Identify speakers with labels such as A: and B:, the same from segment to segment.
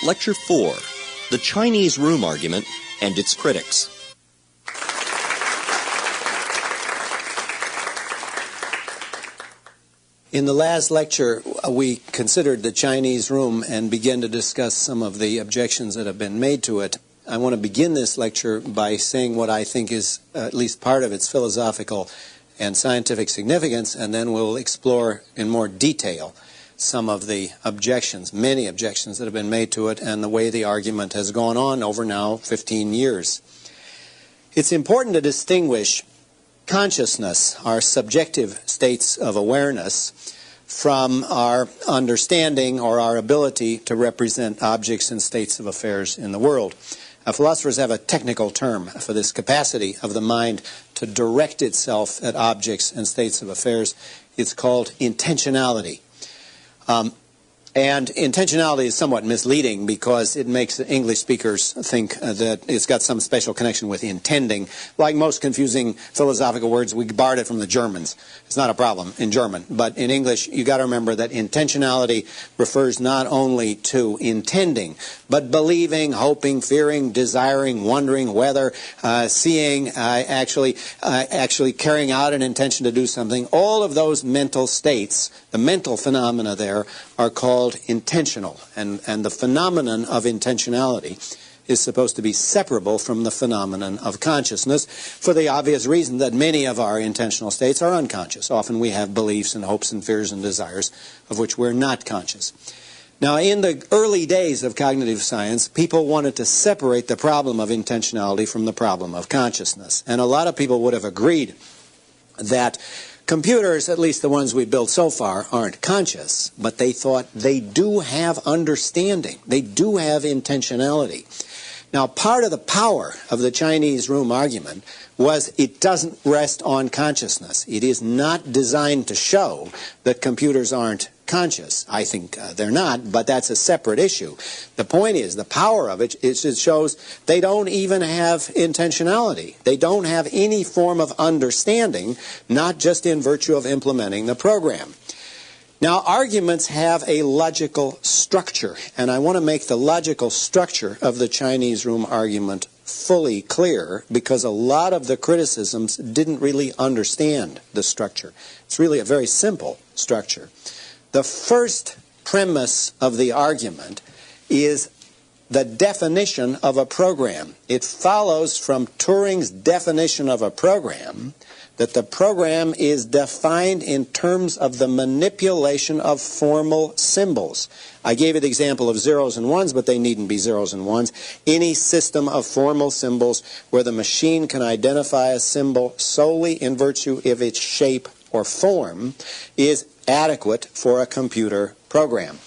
A: Lecture 4, The Chinese Room Argument and Its Critics.
B: In the last lecture, we considered the Chinese room and began to discuss some of the objections that have been made to it. I want to begin this lecture by saying what I think is at least part of its philosophical and scientific significance, and then we'll explore in more detail some of the objections, many objections that have been made to it, and the way the argument has gone on over now 15 years. It's important to distinguish consciousness, our subjective states of awareness, from our understanding or our ability to represent objects and states of affairs in the world. Philosophers have a technical term for this capacity of the mind to direct itself at objects and states of affairs. It's called intentionality. And intentionality is somewhat misleading because it makes English speakers think that it's got some special connection with intending. Like most confusing philosophical words, we borrowed it from the Germans. It's not a problem in German. But in English, you got to remember that intentionality refers not only to intending, but believing, hoping, fearing, desiring, wondering, whether, seeing, actually carrying out an intention to do something. All of those mental states, the mental phenomena there, are called intentional, and the phenomenon of intentionality is supposed to be separable from the phenomenon of consciousness for the obvious reason that many of our intentional states are unconscious. Often we have beliefs and hopes and fears and desires of which we're not conscious. Now, in the early days of cognitive science, people wanted to separate the problem of intentionality from the problem of consciousness, and a lot of people would have agreed that computers, at least the ones we built so far, aren't conscious, but they thought they do have understanding. They do have intentionality. Now, part of the power of the Chinese room argument was it doesn't rest on consciousness. It is not designed to show that computers aren't conscious. I think they're not, but that's a separate issue. The point is, the power of it is it shows they don't even have intentionality. They don't have any form of understanding, not just in virtue of implementing the program. Now, arguments have a logical structure, and I want to make the logical structure of the Chinese room argument fully clear because a lot of the criticisms didn't really understand the structure. It's really a very simple structure. The first premise of the argument is the definition of a program. It follows from Turing's definition of a program that the program is defined in terms of the manipulation of formal symbols. I gave you the example of zeros and ones, but they needn't be zeros and ones. Any system of formal symbols where the machine can identify a symbol solely in virtue of its shape or form is adequate for a computer program.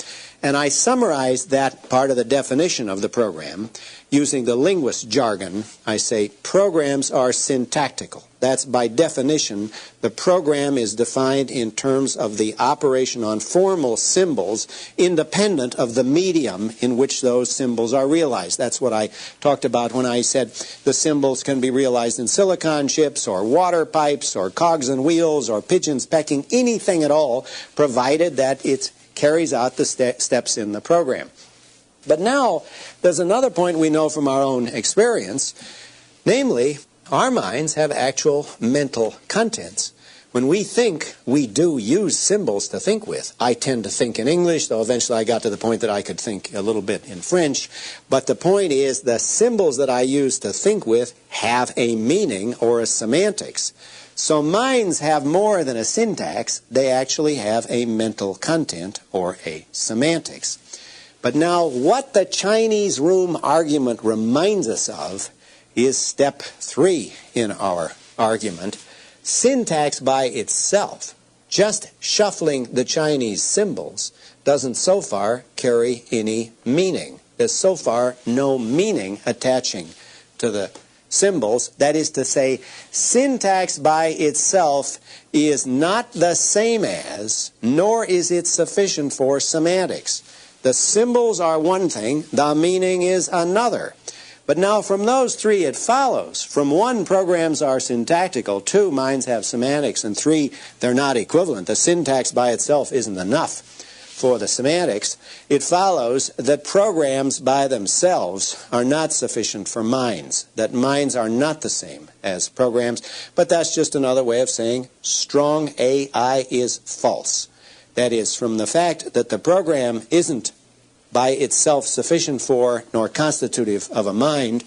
B: And I summarized that part of the definition of the program using the linguist jargon. I say programs are syntactical. That's by definition, the program is defined in terms of the operation on formal symbols independent of the medium in which those symbols are realized. That's what I talked about when I said the symbols can be realized in silicon chips or water pipes or cogs and wheels or pigeons pecking, anything at all, provided that it carries out the steps in the program. But now, there's another point we know from our own experience, namely, our minds have actual mental contents. When we think, we do use symbols to think with. I tend to think in English, though eventually I got to the point that I could think a little bit in French. But the point is, the symbols that I use to think with have a meaning or a semantics. So minds have more than a syntax. They actually have a mental content or a semantics. But now, what the Chinese room argument reminds us of is step 3 in our argument. Syntax by itself, just shuffling the Chinese symbols, doesn't so far carry any meaning. There's so far no meaning attaching to the symbols. That is to say, syntax by itself is not the same as, nor is it sufficient for semantics. The symbols are one thing, the meaning is another. But now from those three it follows. From 1, programs are syntactical. 2, minds have semantics. And 3, they're not equivalent. The syntax by itself isn't enough. for the semantics, it follows that programs by themselves are not sufficient for minds, that minds are not the same as programs, but that's just another way of saying strong AI is false. That is, from the fact that the program isn't by itself sufficient for nor constitutive of a mind,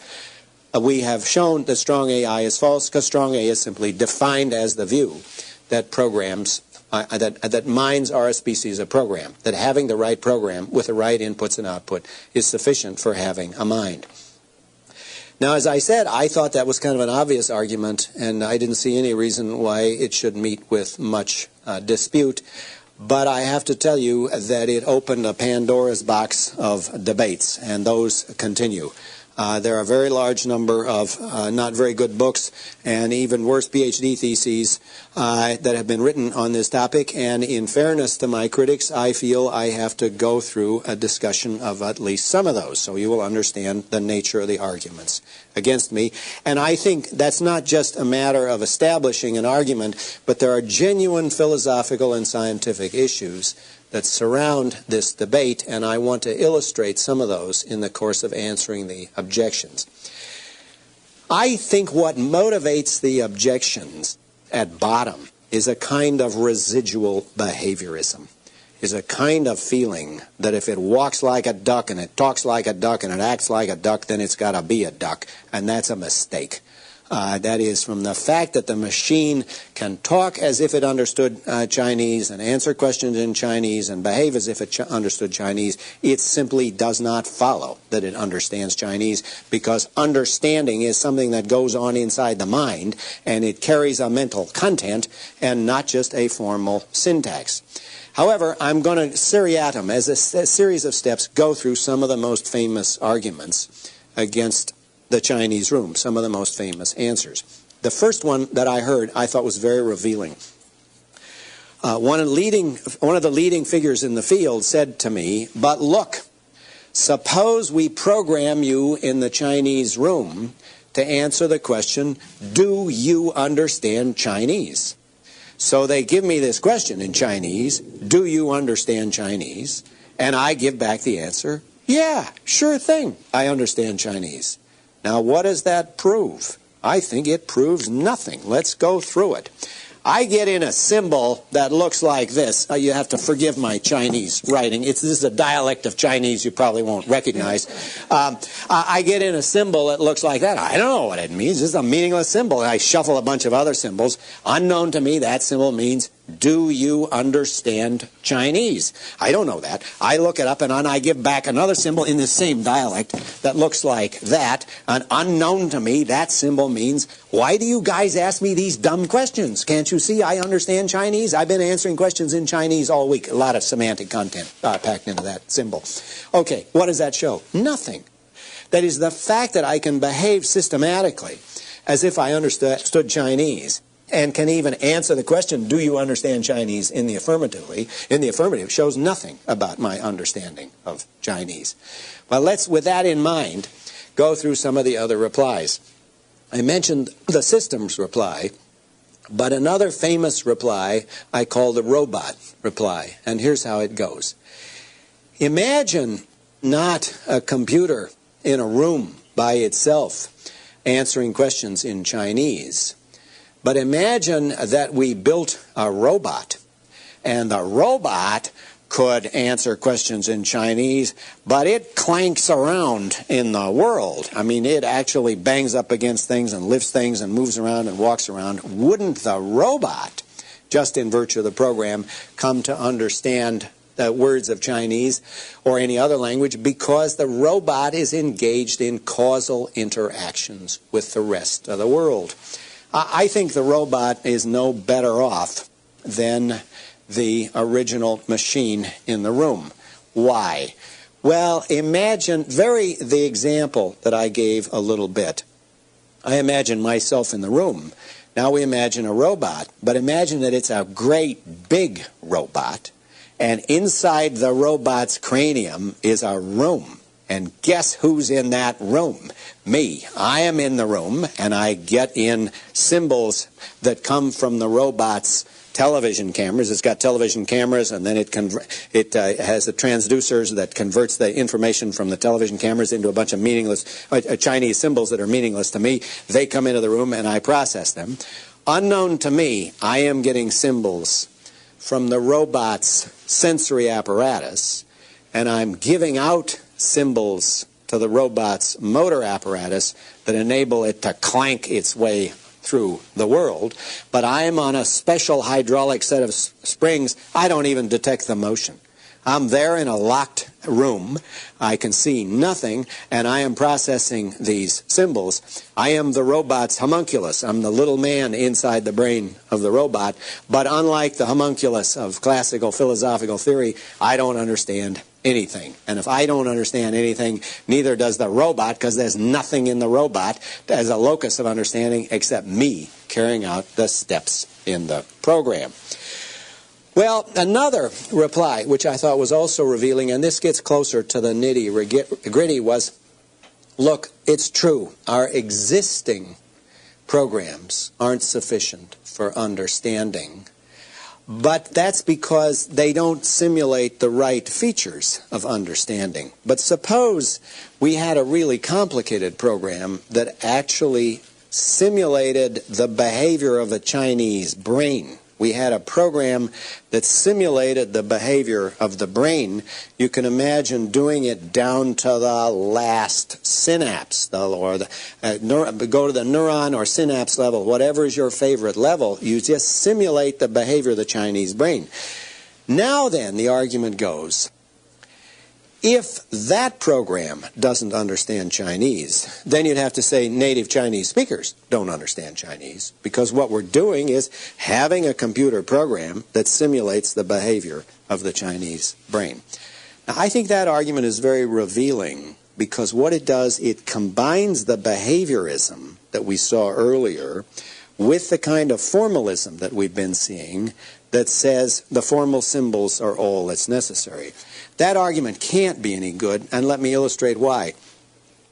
B: we have shown that strong AI is false because strong AI is simply defined as the view that programs, that minds are a species of program, that having the right program with the right inputs and output is sufficient for having a mind. Now, as I said, I thought that was kind of an obvious argument, and I didn't see any reason why it should meet with much dispute. But I have to tell you that it opened a Pandora's box of debates, and those continue. There are a very large number of not very good books and even worse PhD theses that have been written on this topic, and in fairness to my critics, I feel I have to go through a discussion of at least some of those, so you will understand the nature of the arguments against me. And I think that's not just a matter of establishing an argument, but there are genuine philosophical and scientific issues that surround this debate, and I want to illustrate some of those in the course of answering the objections. I think what motivates the objections at bottom is a kind of residual behaviorism, is a kind of feeling that if it walks like a duck and it talks like a duck and it acts like a duck, then it's got to be a duck, and that's a mistake. That is, from the fact that the machine can talk as if it understood Chinese and answer questions in Chinese and behave as if it understood Chinese, it simply does not follow that it understands Chinese, because understanding is something that goes on inside the mind, and it carries a mental content and not just a formal syntax. However, I'm going to seriatim, as a series of steps, go through some of the most famous arguments against the Chinese room, some of the most famous answers. The first one that I heard I thought was very revealing. One of the leading figures in the field said to me, "But look, suppose we program you in the Chinese room to answer the question, do you understand Chinese?" So they give me this question in Chinese, do you understand Chinese? And I give back the answer, yeah, sure thing, I understand Chinese. Now, what does that prove? I think it proves nothing. Let's go through it. I get in a symbol that looks like this. You have to forgive my Chinese writing. This is a dialect of Chinese you probably won't recognize. I get in a symbol that looks like that. I don't know what it means. This is a meaningless symbol. I shuffle a bunch of other symbols. Unknown to me, that symbol means, do you understand Chinese? I don't know that. I look it up, and I give back another symbol in the same dialect that looks like that. And unknown to me, that symbol means, why do you guys ask me these dumb questions? Can't you see I understand Chinese? I've been answering questions in Chinese all week. A lot of semantic content packed into that symbol. Okay, what does that show? Nothing. That is, the fact that I can behave systematically as if I understood Chinese and can even answer the question, do you understand Chinese, in the affirmative, shows nothing about my understanding of Chinese. Well, let's, with that in mind, go through some of the other replies. I mentioned the systems reply, but another famous reply I call the robot reply, and here's how it goes. Imagine not a computer in a room by itself answering questions in Chinese, but imagine that we built a robot, and the robot could answer questions in Chinese, but it clanks around in the world. I mean, it actually bangs up against things and lifts things and moves around and walks around. Wouldn't the robot, just in virtue of the program, come to understand the words of Chinese or any other language, because the robot is engaged in causal interactions with the rest of the world? I think the robot is no better off than the original machine in the room. Why? Well, imagine the example that I gave a little bit. I imagine myself in the room. Now we imagine a robot, but imagine that it's a great big robot, and inside the robot's cranium is a room. And guess who's in that room? Me. I am in the room, and I get in symbols that come from the robot's television cameras. It's got television cameras, and then it has the transducers that converts the information from the television cameras into a bunch of meaningless Chinese symbols that are meaningless to me. They come into the room, and I process them. Unknown to me, I am getting symbols from the robot's sensory apparatus, and I'm giving out symbols to the robot's motor apparatus that enable it to clank its way through the world. But I'm on a special hydraulic set of springs. I don't even detect the motion. I'm there in a locked room. I can see nothing, and I am processing these symbols. I am the robot's homunculus. I'm the little man inside the brain of the robot. But unlike the homunculus of classical philosophical theory, I don't understand anything. And if I don't understand anything, neither does the robot, because there's nothing in the robot as a locus of understanding except me carrying out the steps in the program. Well, another reply, which I thought was also revealing, and this gets closer to the nitty-gritty, was, look, it's true. Our existing programs aren't sufficient for understanding, but that's because they don't simulate the right features of understanding. But suppose we had a really complicated program that actually simulated the behavior of a Chinese brain. We had a program that simulated the behavior of the brain. You can imagine doing it down to the last synapse, go to the neuron or synapse level, whatever is your favorite level. You just simulate the behavior of the Chinese brain. Now then, the argument goes, if that program doesn't understand Chinese, then you'd have to say native Chinese speakers don't understand Chinese, because what we're doing is having a computer program that simulates the behavior of the Chinese brain. Now, I think that argument is very revealing, because what it does, it combines the behaviorism that we saw earlier with the kind of formalism that we've been seeing that says the formal symbols are all that's necessary. That argument can't be any good, and let me illustrate why.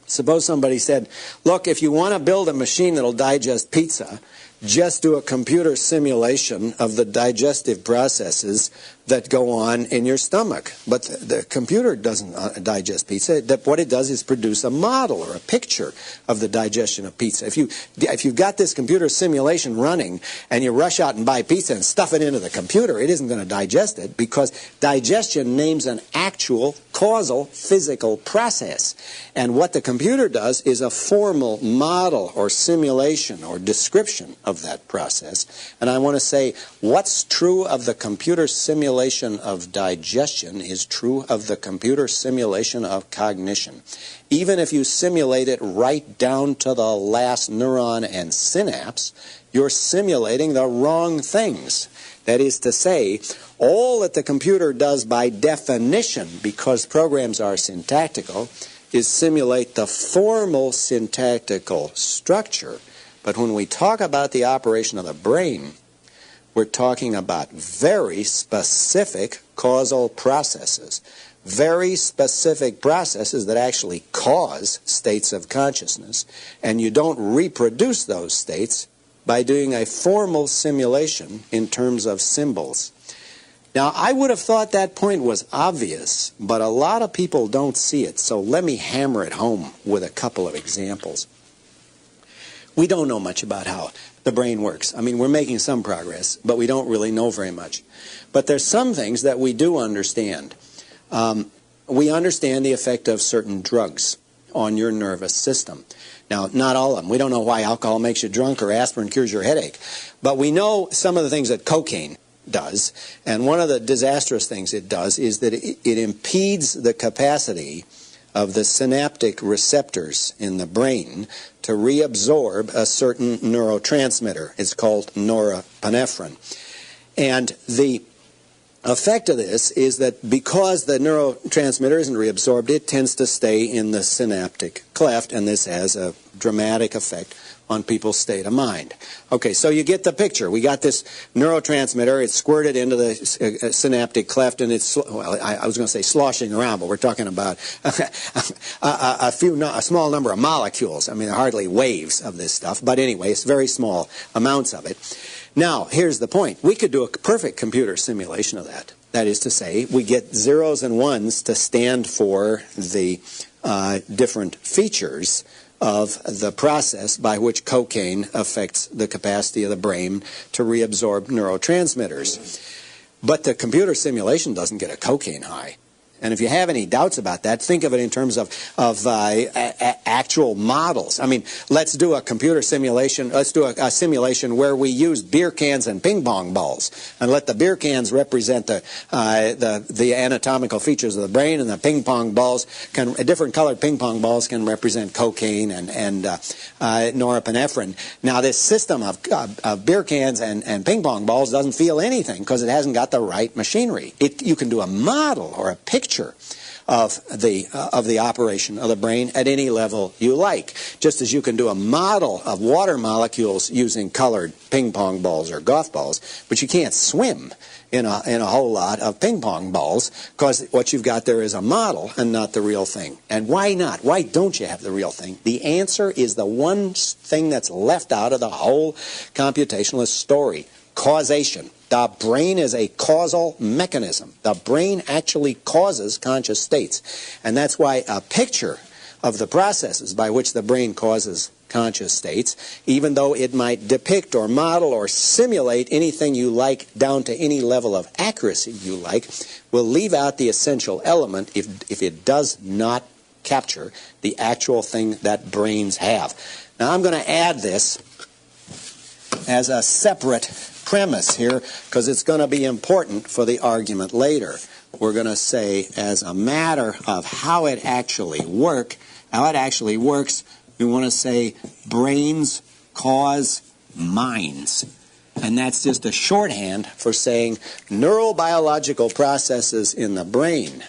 B: Suppose somebody said, look, if you want to build a machine that'll digest pizza, just do a computer simulation of the digestive processes that go on in your stomach. But the computer doesn't digest pizza. What it does is produce a model or a picture of the digestion of pizza. If you've got this computer simulation running and you rush out and buy pizza and stuff it into the computer, it isn't going to digest it, because digestion names an actual causal physical process. And what the computer does is a formal model or simulation or description of that process. And I want to say what's true of the computer simulation of digestion is true of the computer simulation of cognition. Even if you simulate it right down to the last neuron and synapse, you're simulating the wrong things. That is to say, all that the computer does by definition, because programs are syntactical, is simulate the formal syntactical structure. But when we talk about the operation of the brain, we're talking about very specific causal processes, very specific processes that actually cause states of consciousness, and you don't reproduce those states by doing a formal simulation in terms of symbols. Now, I would have thought that point was obvious, but a lot of people don't see it, so let me hammer it home with a couple of examples. We don't know much about how the brain works. I mean, we're making some progress, but we don't really know very much. But there's some things that we do understand. We understand the effect of certain drugs on your nervous system. Now, not all of them. We don't know why alcohol makes you drunk or aspirin cures your headache. But we know some of the things that cocaine does. And one of the disastrous things it does is that it impedes the capacity of the synaptic receptors in the brain to reabsorb a certain neurotransmitter. It's called norepinephrine. And the effect of this is that because the neurotransmitter isn't reabsorbed, it tends to stay in the synaptic cleft, and this has a dramatic effect on people's state of mind. Okay, so you get the picture. We got this neurotransmitter. It's squirted into the synaptic cleft, and it's, well, I was going to say sloshing around, but we're talking about a small number of molecules. I mean, hardly waves of this stuff, but anyway, it's very small amounts of it. Now, here's the point. We could do a perfect computer simulation of that. That is to say, we get zeros and ones to stand for the different features of the process by which cocaine affects the capacity of the brain to reabsorb neurotransmitters. But the computer simulation doesn't get a cocaine high. And if you have any doubts about that, think of it in terms of actual models. I mean, let's do a computer simulation. Let's do a simulation where we use beer cans and ping pong balls, and let the beer cans represent the anatomical features of the brain, and the ping pong balls different colored ping pong balls can represent cocaine and norepinephrine. Now, this system of beer cans and ping pong balls doesn't feel anything because it hasn't got the right machinery. You can do a model or a picture of the operation of the brain at any level you like, just as you can do a model of water molecules using colored ping pong balls or golf balls, but you can't swim in a whole lot of ping pong balls because what you've got there is a model and not the real thing. And why not? Why don't you have the real thing? The answer is the one thing that's left out of the whole computationalist story: causation. The brain is a causal mechanism. The brain actually causes conscious states. And that's why a picture of the processes by which the brain causes conscious states, even though it might depict or model or simulate anything you like down to any level of accuracy you like, will leave out the essential element if it does not capture the actual thing that brains have. Now, I'm going to add this as a separate premise here because it's going to be important for the argument later. We're going to say, as a matter of how it actually works, we want to say brains cause minds. And that's just a shorthand for saying neurobiological processes in the brain,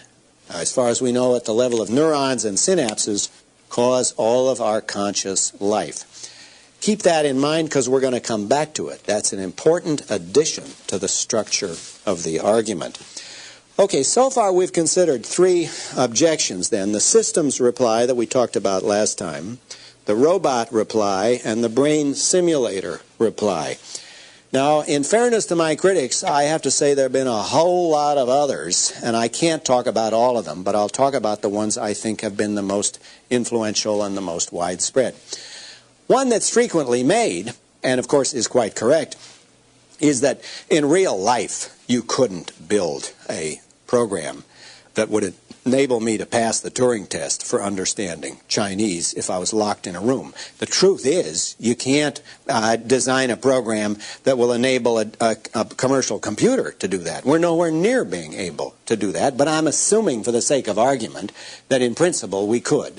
B: as far as we know at the level of neurons and synapses, cause all of our conscious life. Keep that in mind because we're going to come back to it. That's an important addition to the structure of the argument. Okay, so far we've considered three objections then: the systems reply that we talked about last time, the robot reply, and the brain simulator reply. Now, in fairness to my critics, I have to say there have been a whole lot of others, and I can't talk about all of them, but I'll talk about the ones I think have been the most influential and the most widespread. One that's frequently made, and of course is quite correct, is that in real life you couldn't build a program that would enable me to pass the Turing test for understanding Chinese if I was locked in a room. The truth is, you can't design a program that will enable a commercial computer to do that. We're nowhere near being able to do that, but I'm assuming for the sake of argument that in principle we could,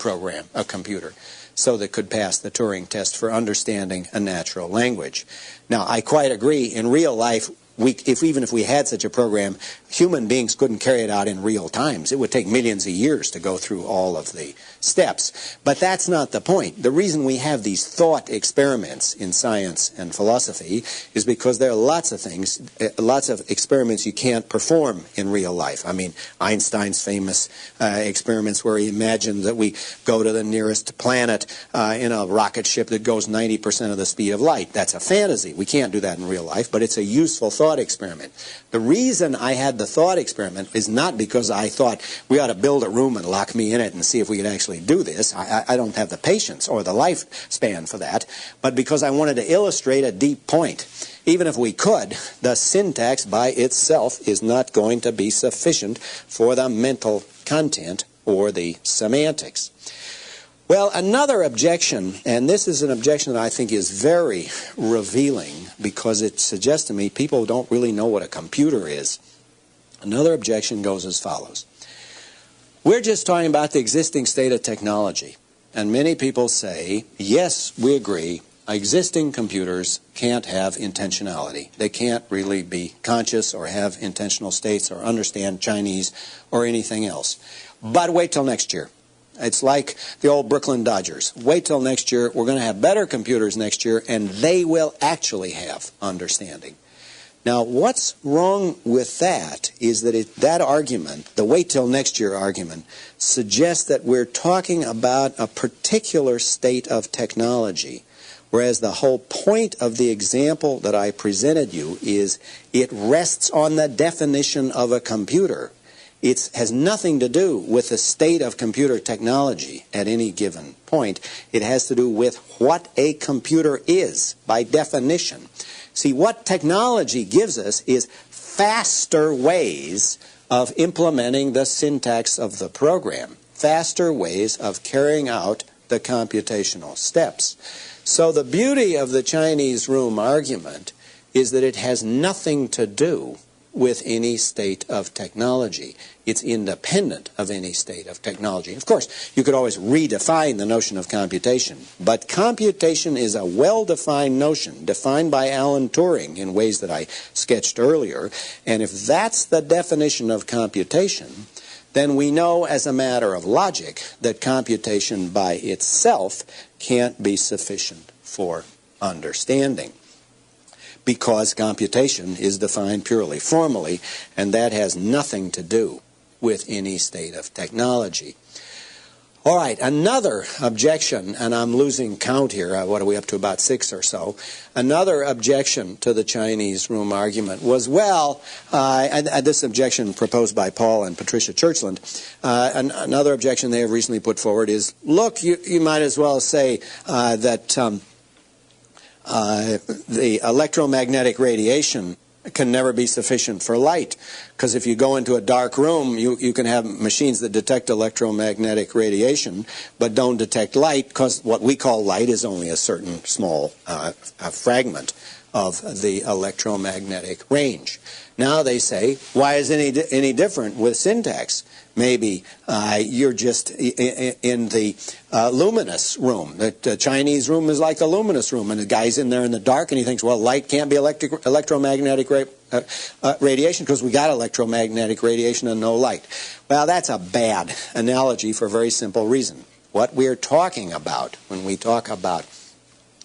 B: program a computer so that could pass the Turing test for understanding a natural language. Now, I quite agree, in real life, even if we had such a program, human beings couldn't carry it out in real times. It would take millions of years to go through all of the steps. But that's not the point. The reason we have these thought experiments in science and philosophy is because there are lots of things, lots of experiments you can't perform in real life. I mean, Einstein's famous experiments where he imagined that we go to the nearest planet in a rocket ship that goes 90% of the speed of light. That's a fantasy. We can't do that in real life, but it's a useful thought experiment. The reason I had the thought experiment is not because I thought we ought to build a room and lock me in it and see if we could actually do this. I don't have the patience or the lifespan for that, but because I wanted to illustrate a deep point. Even if we could, the syntax by itself is not going to be sufficient for the mental content or the semantics. Well, another objection, and this is an objection that I think is very revealing because it suggests to me people don't really know what a computer is. Another objection goes as follows. We're just talking about the existing state of technology, and many people say, yes, we agree, existing computers can't have intentionality. They can't really be conscious or have intentional states or understand Chinese or anything else. But wait till next year. It's like the old Brooklyn Dodgers. Wait till next year. We're going to have better computers next year, and they will actually have understanding. Now, what's wrong with that is that that argument, the wait till next year argument, suggests that we're talking about a particular state of technology Whereas the whole point of the example that I presented you is it rests on the definition of a computer. It has nothing to do with the state of computer technology at any given point. It has to do with what a computer is by definition. See, what technology gives us is faster ways of implementing the syntax of the program, faster ways of carrying out the computational steps. So the beauty of the Chinese room argument is that it has nothing to do with any state of technology. It's independent of any state of technology. Of course, you could always redefine the notion of computation, but computation is a well-defined notion, defined by Alan Turing in ways that I sketched earlier, and if that's the definition of computation, then we know as a matter of logic that computation by itself can't be sufficient for understanding, because computation is defined purely formally, and that has nothing to do with any state of technology. All right, another objection, and I'm losing count here, what are we up to, about 6 or so. Another objection to the Chinese room argument was, well, this objection proposed by Paul and Patricia Churchland, another objection they have recently put forward is, look, you might as well say that the electromagnetic radiation can never be sufficient for light, because if you go into a dark room, you can have machines that detect electromagnetic radiation but don't detect light, because what we call light is only a certain small fragment of the electromagnetic range. Now they say, why is it any different with syntax? Maybe you're just in the luminous room. The Chinese room is like the luminous room, and the guy's in there in the dark, and he thinks, well, light can't be electromagnetic radiation because we got electromagnetic radiation and no light. Well, that's a bad analogy for a very simple reason. What we're talking about when we talk about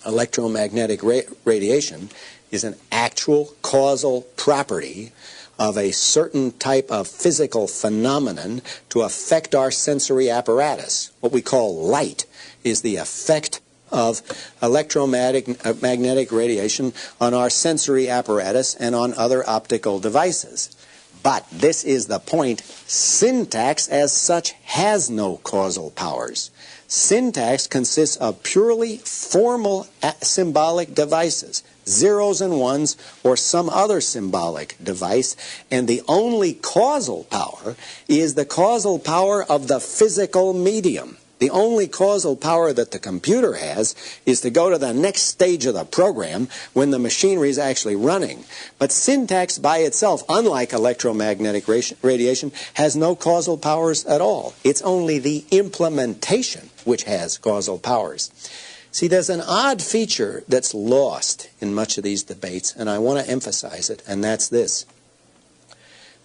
B: electromagnetic radiation is an actual causal property of a certain type of physical phenomenon to affect our sensory apparatus. What we call light is the effect of electromagnetic radiation on our sensory apparatus and on other optical devices. But this is the point. Syntax as such has no causal powers. Syntax consists of purely formal symbolic devices, zeros and ones or some other symbolic device, and the only causal power is the causal power of the physical medium. The only causal power that the computer has is to go to the next stage of the program when the machinery is actually running. But syntax by itself, unlike electromagnetic radiation, has no causal powers at all. It's only the implementation which has causal powers. See, there's an odd feature that's lost in much of these debates, and I want to emphasize it, and that's this.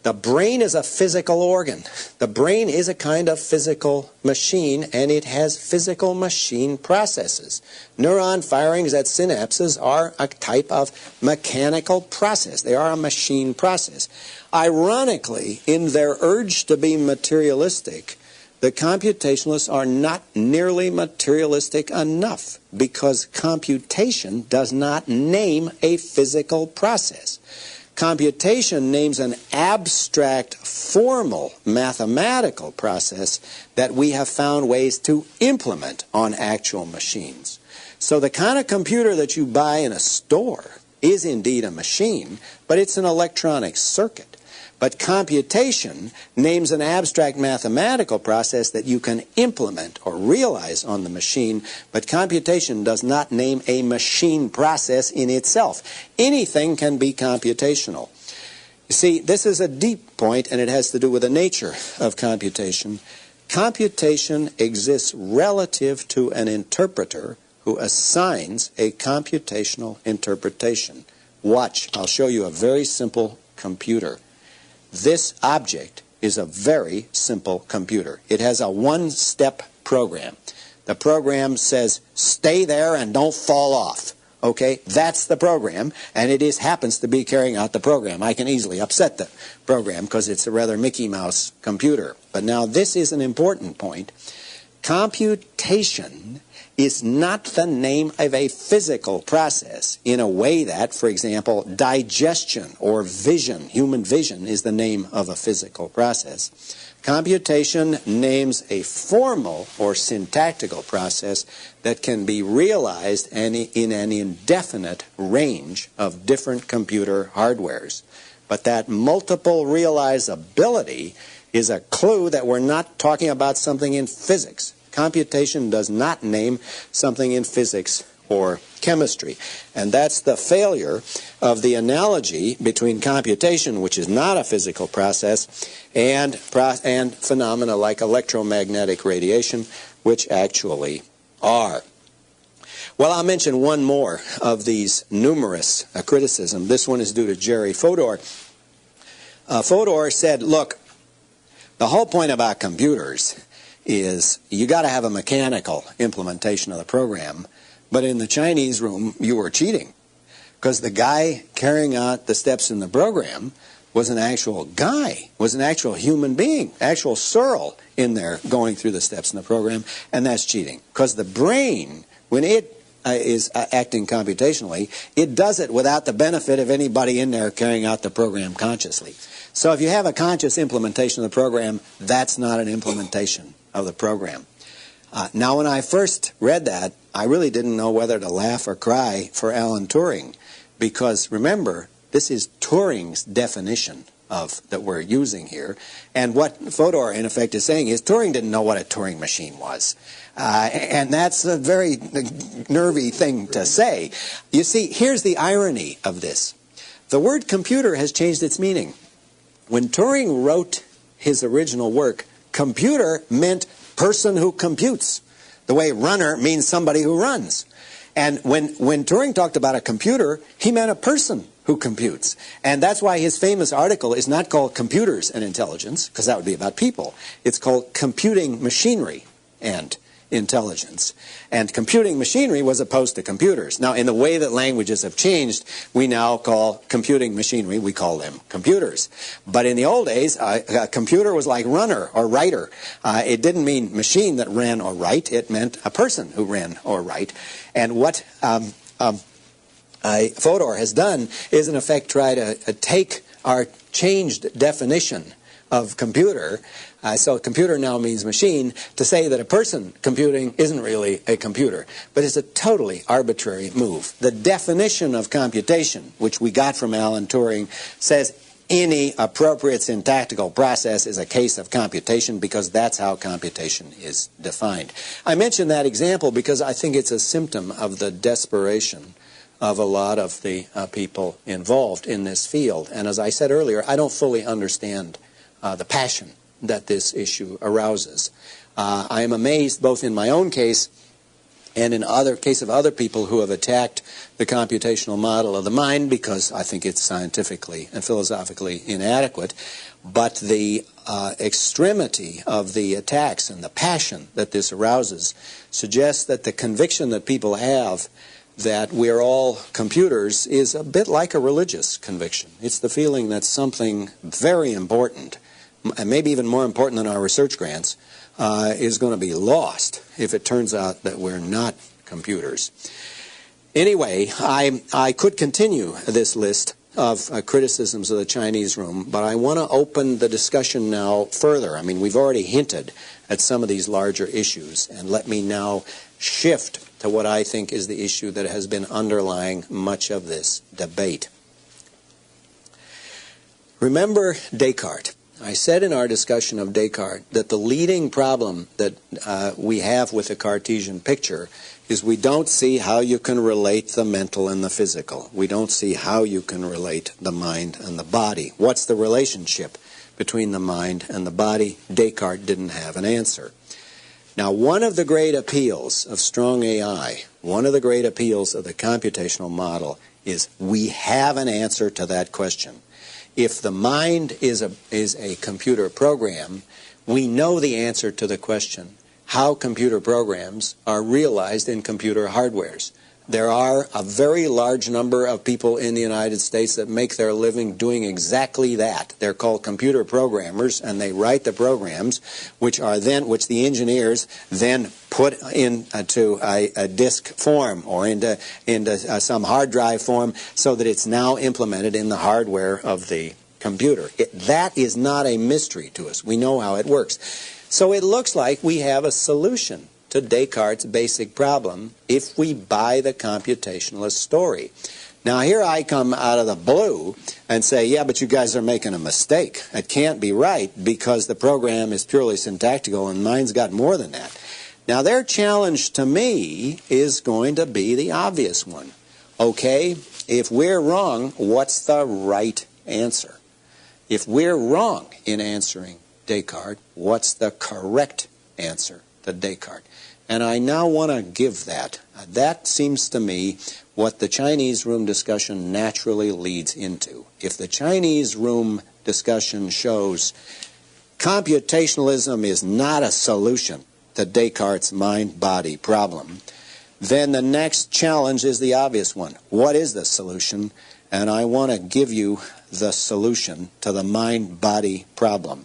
B: The brain is a physical organ. The brain is a kind of physical machine, and it has physical machine processes. Neuron firings at synapses are a type of mechanical process. They are a machine process. Ironically, in their urge to be materialistic, the computationalists are not nearly materialistic enough, because computation does not name a physical process. Computation names an abstract, formal, mathematical process that we have found ways to implement on actual machines. So the kind of computer that you buy in a store is indeed a machine, but it's an electronic circuit. But computation names an abstract mathematical process that you can implement or realize on the machine, but computation does not name a machine process in itself. Anything can be computational. You see, this is a deep point, and it has to do with the nature of computation. Computation exists relative to an interpreter who assigns a computational interpretation. Watch, I'll show you a very simple computer. This object is a very simple computer. It has a one-step program. The program says, stay there and don't fall off. Okay, that's the program, and it happens to be carrying out the program. I can easily upset the program because it's a rather Mickey Mouse computer. But now this is an important point. computation is not the name of a physical process in a way that, for example, digestion or vision, human vision, is the name of a physical process. Computation names a formal or syntactical process that can be realized in an indefinite range of different computer hardwares. But that multiple realizability is a clue that we're not talking about something in physics. Computation does not name something in physics or chemistry. And that's the failure of the analogy between computation, which is not a physical process, and phenomena like electromagnetic radiation, which actually are. Well, I'll mention one more of these numerous criticisms. This one is due to Jerry Fodor. Fodor said, look, the whole point about computers is you got to have a mechanical implementation of the program, but in the Chinese room you were cheating because the guy carrying out the steps in the program was an actual guy, was an actual human being, actual Searle in there going through the steps in the program, and that's cheating because the brain, when it is acting computationally, it does it without the benefit of anybody in there carrying out the program consciously. So if you have a conscious implementation of the program, that's not an implementation of the program. Now, when I first read that, I really didn't know whether to laugh or cry for Alan Turing, because remember, this is Turing's definition of that we're using here, and what Fodor in effect is saying is Turing didn't know what a Turing machine was, and that's a very nervy thing to say. You see, here's the irony of this: the word computer has changed its meaning. When Turing wrote his original work, computer meant person who computes, the way runner means somebody who runs. And when Turing talked about a computer, he meant a person who computes. And that's why his famous article is not called Computers and Intelligence, because that would be about people. It's called Computing Machinery and Intelligence. And computing machinery was opposed to computers. Now, in the way that languages have changed, we now call computing machinery, we call them computers. But in the old days, a computer was like runner or writer. It didn't mean machine that ran or write. It meant a person who ran or write. And what Fodor has done is, in effect, try to take our changed definition of computer, so computer now means machine, to say that a person computing isn't really a computer. But it's a totally arbitrary move. The definition of computation, which we got from Alan Turing, says any appropriate syntactical process is a case of computation, because that's how computation is defined. I mention that example because I think it's a symptom of the desperation of a lot of the people involved in this field. And as I said earlier, I don't fully understand the passion that this issue arouses. I am amazed both in my own case and in case of other people who have attacked the computational model of the mind, because I think it's scientifically and philosophically inadequate. But the extremity of the attacks and the passion that this arouses suggests that the conviction that people have that we're all computers is a bit like a religious conviction. It's the feeling that something very important, and maybe even more important than our research grants, is going to be lost if it turns out that we're not computers. Anyway, I could continue this list of criticisms of the Chinese room, but I want to open the discussion now further. I mean, we've already hinted at some of these larger issues, and let me now shift to what I think is the issue that has been underlying much of this debate. Remember Descartes. I said in our discussion of Descartes that the leading problem that we have with the Cartesian picture is we don't see how you can relate the mental and the physical. We don't see how you can relate the mind and the body. What's the relationship between the mind and the body? Descartes didn't have an answer. Now, one of the great appeals of strong AI, one of the great appeals of the computational model is we have an answer to that question. If the mind is a computer program, we know the answer to the question how computer programs are realized in computer hardwares. There are a very large number of people in the United States that make their living doing exactly that. They're called computer programmers, and they write the programs, which the engineers then put into a disk form or into some hard drive form, so that it's now implemented in the hardware of the computer. That is not a mystery to us. We know how it works. So it looks like we have a solution to Descartes' basic problem if we buy the computationalist story. Now here I come out of the blue and say, yeah, but you guys are making a mistake. It can't be right because the program is purely syntactical and mine's got more than that. Now their challenge to me is going to be the obvious one. Okay, if we're wrong, what's the right answer? If we're wrong in answering Descartes, what's the correct answer to Descartes? And I now want to give that. That seems to me what the Chinese room discussion naturally leads into. If the Chinese room discussion shows computationalism is not a solution to Descartes' mind-body problem, then the next challenge is the obvious one. What is the solution? And I want to give you the solution to the mind-body problem.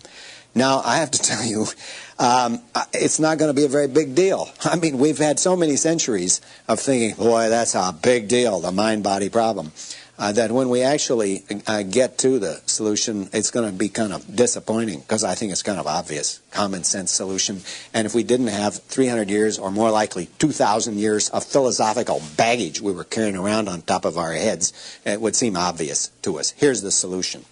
B: Now, I have to tell you, it's not going to be a very big deal. I mean, we've had so many centuries of thinking, boy, that's a big deal, the mind-body problem, that when we actually get to the solution, it's going to be kind of disappointing, because I think it's kind of obvious, common sense solution. And if we didn't have 300 years, or more likely 2,000 years of philosophical baggage we were carrying around on top of our heads, it would seem obvious to us. Here's the solution.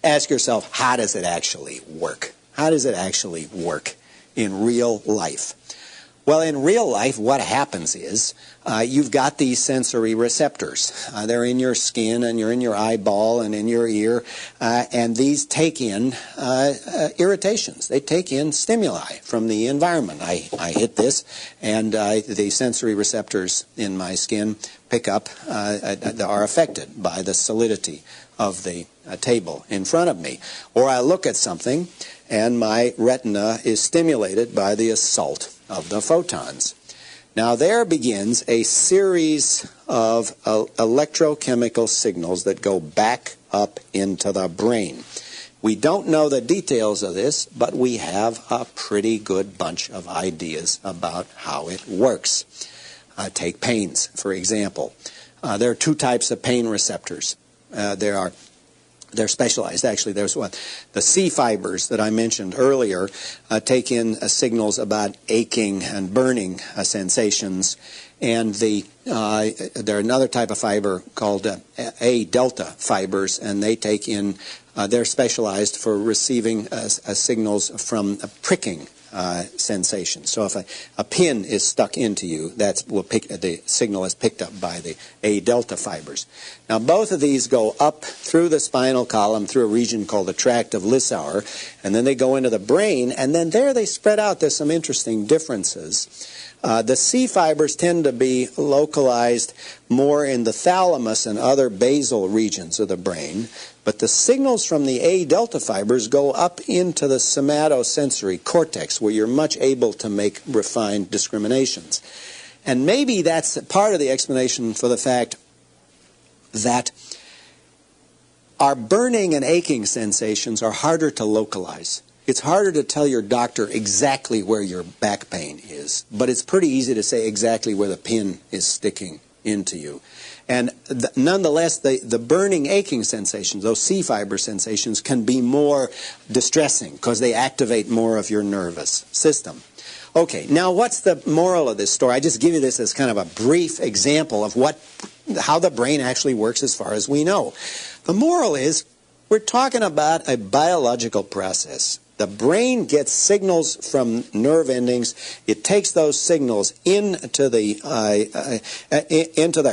B: Ask yourself, how does it actually work? How does it actually work in real life? Well, in real life, what happens is you've got these sensory receptors. They're in your skin, and you're in your eyeball and in your ear, and these take in irritations. They take in stimuli from the environment. I hit this, and the sensory receptors in my skin pick up, are affected by the solidity of the table in front of me. Or I look at something, and my retina is stimulated by the assault of the photons. Now there begins a series of electrochemical signals that go back up into the brain. We don't know the details of this, but we have a pretty good bunch of ideas about how it works. Take pains, for example. There are two types of pain receptors. They're specialized. Actually, there's one. The C fibers that I mentioned earlier take in signals about aching and burning sensations, and there are another type of fiber called A delta fibers, and they take in. They're specialized for receiving signals from pricking sensation. So if a pin is stuck into you, the signal is picked up by the A delta fibers. Now both of these go up through the spinal column through a region called the tract of Lissauer, and then they go into the brain, and then there they spread out. There's some interesting differences. The C fibers tend to be localized more in the thalamus and other basal regions of the brain, but the signals from the A delta fibers go up into the somatosensory cortex, where you're much able to make refined discriminations. And maybe that's part of the explanation for the fact that our burning and aching sensations are harder to localize. It's harder to tell your doctor exactly where your back pain is, but it's pretty easy to say exactly where the pin is sticking into you. And nonetheless, the burning, aching sensations, those C fiber sensations, can be more distressing because they activate more of your nervous system. Okay, now what's the moral of this story? I just give you this as kind of a brief example of how the brain actually works as far as we know. The moral is we're talking about a biological process. The brain gets signals from nerve endings. It takes those signals into the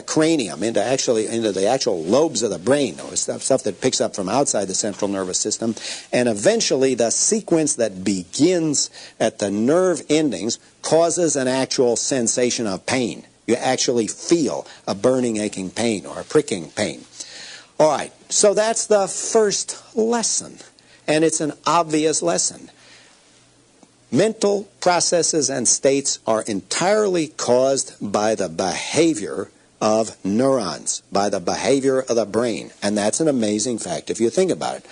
B: cranium, into the actual lobes of the brain, or stuff that picks up from outside the central nervous system, and eventually the sequence that begins at the nerve endings causes an actual sensation of pain. You actually feel a burning, aching pain or a pricking pain. All right, so that's the first lesson. And it's an obvious lesson. Mental processes and states are entirely caused by the behavior of neurons, by the behavior of the brain. And that's an amazing fact if you think about it.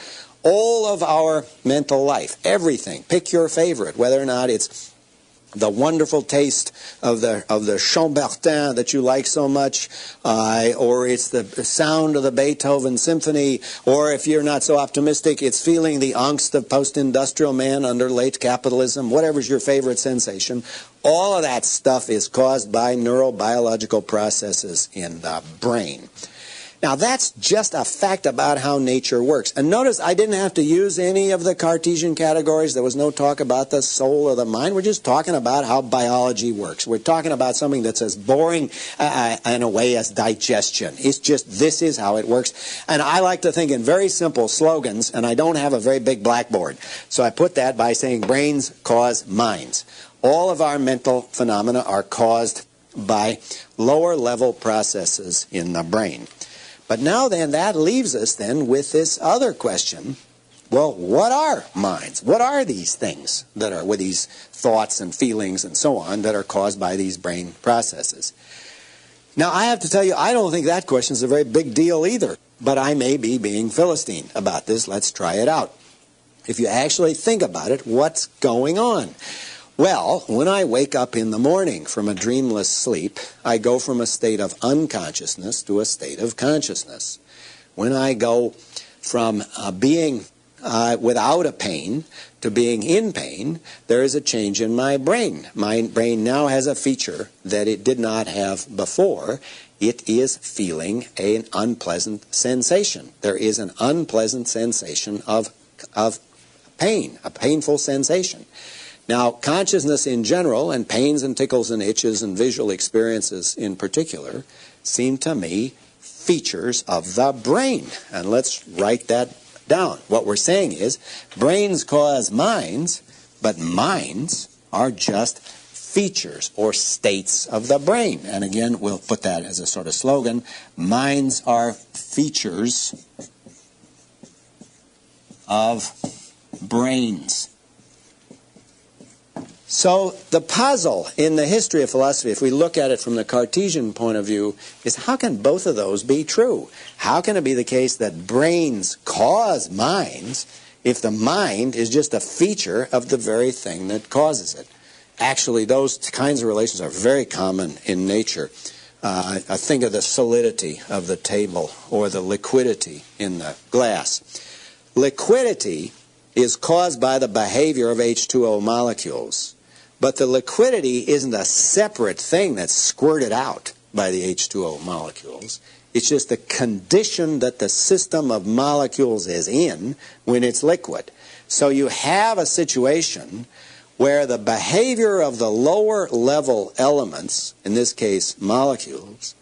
B: All of our mental life, everything, pick your favorite, whether or not it's the wonderful taste of the Chambertin that you like so much, or it's the sound of the Beethoven symphony, or if you're not so optimistic, it's feeling the angst of post-industrial man under late capitalism, whatever's your favorite sensation. All of that stuff is caused by neurobiological processes in the brain. Now, that's just a fact about how nature works. And notice I didn't have to use any of the Cartesian categories. There was no talk about the soul or the mind. We're just talking about how biology works. We're talking about something that's as boring in a way as digestion. It's just this is how it works. And I like to think in very simple slogans, and I don't have a very big blackboard. So I put that by saying brains cause minds. All of our mental phenomena are caused by lower level processes in the brain. But now then, that leaves us then with this other question. Well, what are minds? What are these things that are with these thoughts and feelings and so on that are caused by these brain processes? Now, I have to tell you, I don't think that question is a very big deal either. But I may be being Philistine about this. Let's try it out. If you actually think about it, what's going on? Well, when I wake up in the morning from a dreamless sleep, I go from a state of unconsciousness to a state of consciousness. When I go from being without a pain to being in pain, there is a change in my brain. My brain now has a feature that it did not have before. It is feeling an unpleasant sensation. There is an unpleasant sensation of pain, a painful sensation. Now, consciousness in general, and pains and tickles and itches and visual experiences in particular, seem to me features of the brain. And let's write that down. What we're saying is, brains cause minds, but minds are just features or states of the brain. And again, we'll put that as a sort of slogan. Minds are features of brains. So the puzzle in the history of philosophy, if we look at it from the Cartesian point of view, is how can both of those be true? How can it be the case that brains cause minds if the mind is just a feature of the very thing that causes it? Actually, those kinds of relations are very common in nature. I think of the solidity of the table or the liquidity in the glass. Liquidity is caused by the behavior of H2O molecules. But the liquidity isn't a separate thing that's squirted out by the H2O molecules. It's just the condition that the system of molecules is in when it's liquid. So you have a situation where the behavior of the lower level elements, in this case molecules,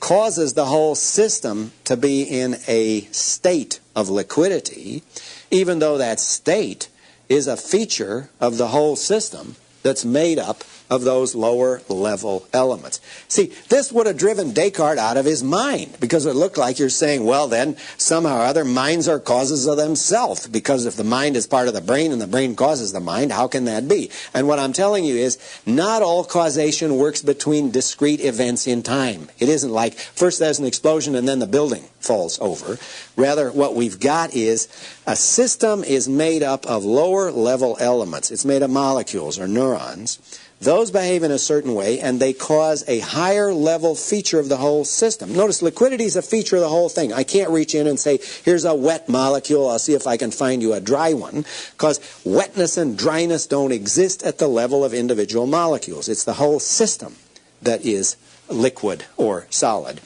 B: causes the whole system to be in a state of liquidity, even though that state is a feature of the whole system that's made up of those lower level elements. See, this would have driven Descartes out of his mind, because it looked like you're saying, well then, somehow or other, minds are causes of themselves, because if the mind is part of the brain and the brain causes the mind, how can that be? And what I'm telling you is, not all causation works between discrete events in time. It isn't like, first there's an explosion and then the building falls over. Rather, what we've got is, a system is made up of lower level elements. It's made of molecules or neurons. Those behave in a certain way, and they cause a higher level feature of the whole system. Notice liquidity is a feature of the whole thing. I can't reach in and say, here's a wet molecule, I'll see if I can find you a dry one, because wetness and dryness don't exist at the level of individual molecules. It's the whole system that is liquid or solid.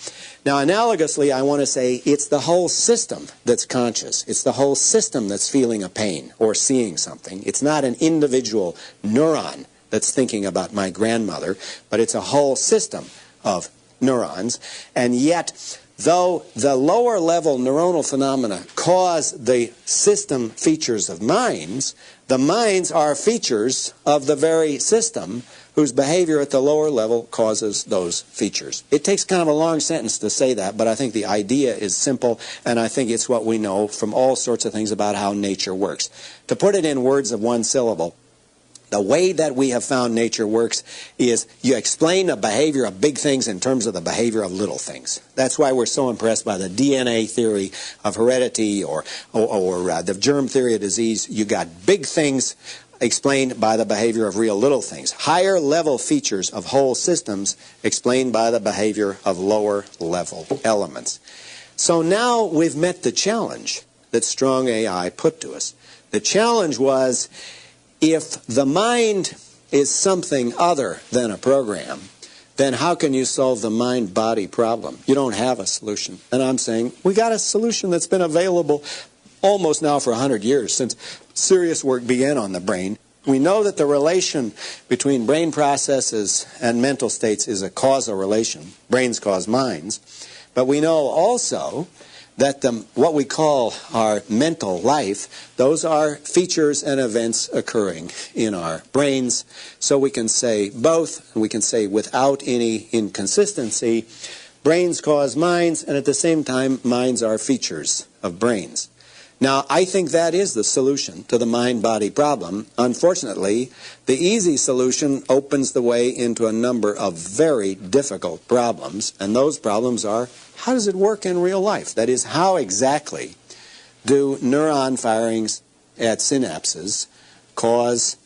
B: Now, analogously, I want to say it's the whole system that's conscious. It's the whole system that's feeling a pain or seeing something. It's not an individual neuron that's thinking about my grandmother, but it's a whole system of neurons. And yet, though the lower level neuronal phenomena cause the system features of minds, the minds are features of the very system whose behavior at the lower level causes those features. It takes kind of a long sentence to say that, but I think the idea is simple, and I think it's what we know from all sorts of things about how nature works. To put it in words of one syllable, The way that we have found nature works is you explain the behavior of big things in terms of the behavior of little things. That's why we're so impressed by the DNA theory of heredity or the germ theory of disease. You got big things explained by the behavior of real little things. Higher level features of whole systems explained by the behavior of lower level elements. So now we've met the challenge that strong AI put to us. The challenge was, if the mind is something other than a program, then how can you solve the mind-body problem? You don't have a solution. And I'm saying we got a solution that's been available almost now for 100 years, since serious work began on the brain. We know that the relation between brain processes and mental states is a causal relation. Brains cause minds. But we know also that what we call our mental life, those are features and events occurring in our brains. So we can say both, and we can say without any inconsistency, brains cause minds, and at the same time, minds are features of brains. Now, I think that is the solution to the mind-body problem. Unfortunately, the easy solution opens the way into a number of very difficult problems, and those problems are, how does it work in real life? That is, how exactly do neuron firings at synapses cause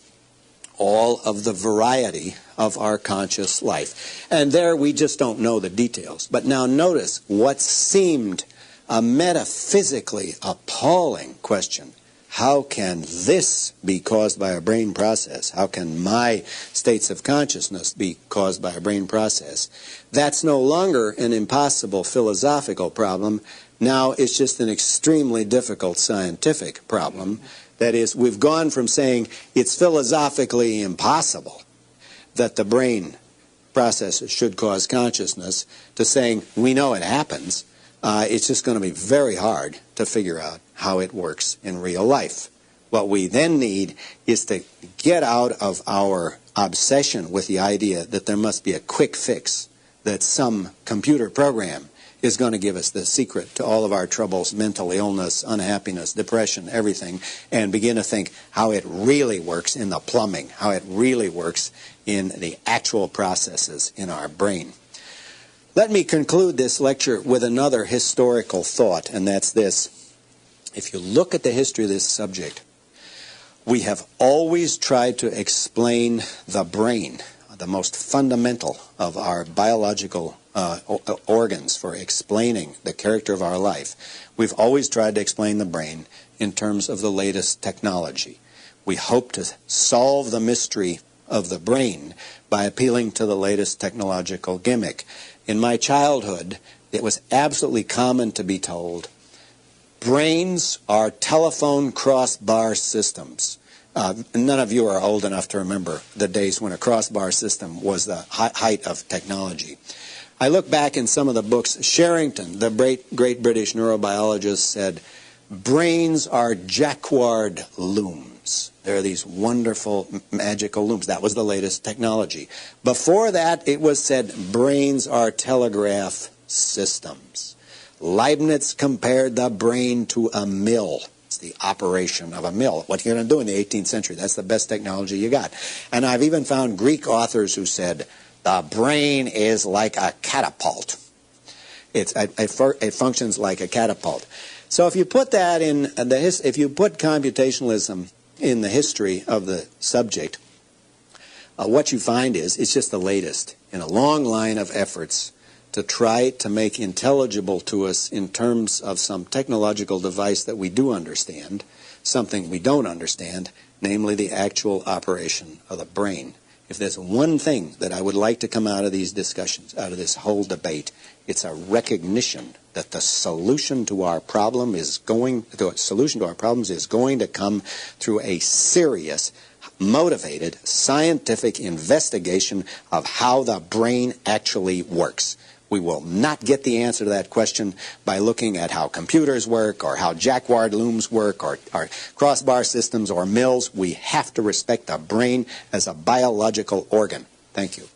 B: all of the variety of our conscious life? And there we just don't know the details. But now notice what seemed a metaphysically appalling question. How can this be caused by a brain process? How can my states of consciousness be caused by a brain process? That's no longer an impossible philosophical problem. Now it's just an extremely difficult scientific problem. That is, we've gone from saying it's philosophically impossible that the brain processes should cause consciousness to saying we know it happens. It's just going to be very hard to figure out how it works in real life. What we then need is to get out of our obsession with the idea that there must be a quick fix, that some computer program is going to give us the secret to all of our troubles, mental illness, unhappiness, depression, everything, and begin to think how it really works in the plumbing, how it really works in the actual processes in our brain. Let me conclude this lecture with another historical thought, and that's this. If you look at the history of this subject, we have always tried to explain the brain, the most fundamental of our biological organs for explaining the character of our life. We've always tried to explain the brain in terms of the latest technology. We hope to solve the mystery of the brain by appealing to the latest technological gimmick. In my childhood, it was absolutely common to be told, brains are telephone crossbar systems. None of you are old enough to remember the days when a crossbar system was the height of technology. I look back in some of the books. Sherrington, the great British neurobiologist, said, brains are jacquard looms. There are these wonderful magical looms. That was the latest technology. Before that, it was said brains are telegraph systems. Leibniz compared the brain to a mill. It's the operation of a mill. What you're going to do in the 18th century, that's the best technology you got. And I've even found Greek authors who said, the brain is like a catapult. It functions like a catapult. So if you put that in if you put computationalism in the history of the subject, what you find is it's just the latest in a long line of efforts to try to make intelligible to us in terms of some technological device that we do understand, something we don't understand, namely the actual operation of the brain. If there's one thing that I would like to come out of these discussions, out of this whole debate, it's a recognition that the solution to our problem is going to come through a serious, motivated, scientific investigation of how the brain actually works. We will not get the answer to that question by looking at how computers work or how jacquard looms work or crossbar systems or mills. We have to respect the brain as a biological organ. Thank you.